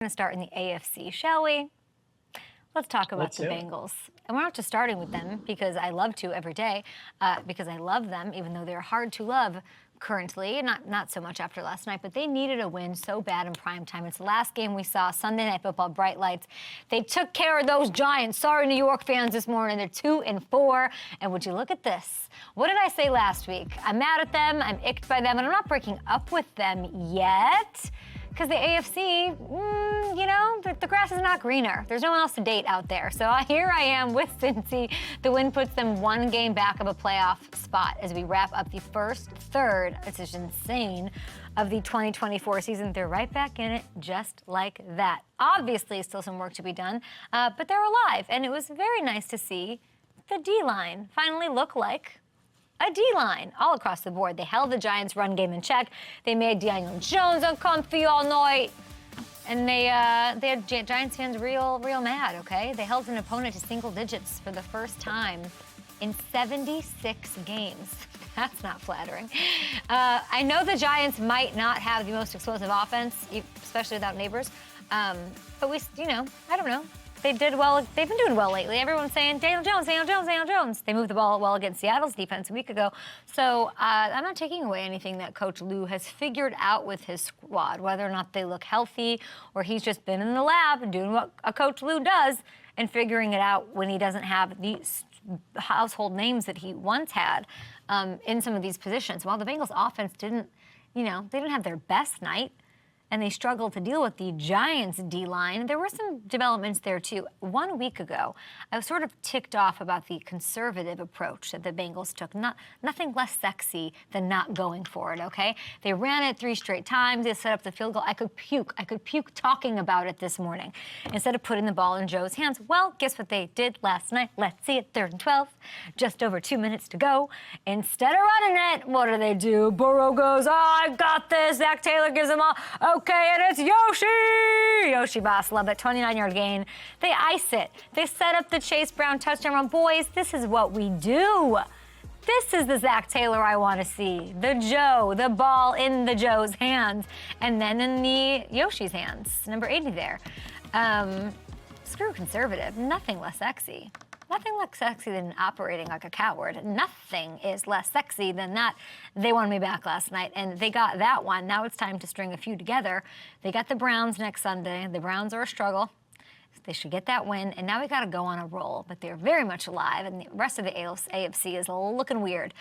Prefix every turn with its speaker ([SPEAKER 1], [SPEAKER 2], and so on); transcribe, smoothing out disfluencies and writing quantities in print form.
[SPEAKER 1] Going to start in the AFC, shall we? Let's talk about the Bengals. And we're not just starting with them because I love to every day, because I love them, even though they're hard to love currently, not so much after last night, but they needed a win so bad in primetime. It's the last game we saw, Sunday Night Football, bright lights. They took care of those Giants. Sorry, New York fans this morning. They're 2-4. And would you look at this? What did I say last week? I'm mad at them. I'm icked by them. And I'm not breaking up with them yet. Because the AFC, you know, the grass is not greener. There's no one else to date out there. So here I am with Cincy. The win puts them one game back of a playoff spot as we wrap up the first third, it's just insane, of the 2024 season. They're right back in it just like that. Obviously, still some work to be done, but they're alive. And it was very nice to see the D-line finally look like a D-line all across the board. They held the Giants' run game in check. They made Daniel Jones uncomfy all night. And they had Giants fans real mad, okay? They held an opponent to single digits for the first time in 76 games. That's not flattering. I know the Giants might not have the most explosive offense, especially without Nabers. But I don't know. They did well. They've been doing well lately. Everyone's saying, Daniel Jones, Daniel Jones, Daniel Jones. They moved the ball well against Seattle's defense a week ago. So I'm not taking away anything that Coach Lou has figured out with his squad, whether or not they look healthy or he's just been in the lab and doing what a Coach Lou does and figuring it out when he doesn't have these household names that he once had in some of these positions. While the Bengals offense didn't have their best night, and they struggled to deal with the Giants' D-line. There were some developments there, too. 1 week ago, I was sort of ticked off about the conservative approach that the Bengals took. Nothing less sexy than not going for it, okay? They ran it 3 straight times. They set up the field goal. I could puke talking about it this morning instead of putting the ball in Joe's hands. Well, guess what they did last night? Let's see it, 3rd and 12. Just over 2 minutes to go. Instead of running it, what do? Burrow goes, oh, I got this. Zach Taylor gives them all. Okay, and it's Yoshi boss, love it, 29-yard gain. They ice it. They set up the Chase Brown touchdown run. Boys, this is what we do. This is the Zach Taylor I want to see. The ball in the Joe's hands, and then in the Yoshi's hands, number 80 there. Screw conservative, nothing less sexy. Nothing less sexy than operating like a coward. Nothing is less sexy than that. They wanted me back last night, and they got that one. Now it's time to string a few together. They got the Browns next Sunday. The Browns are a struggle. They should get that win, and now we got to go on a roll. But they're very much alive, and the rest of the AFC is looking weird.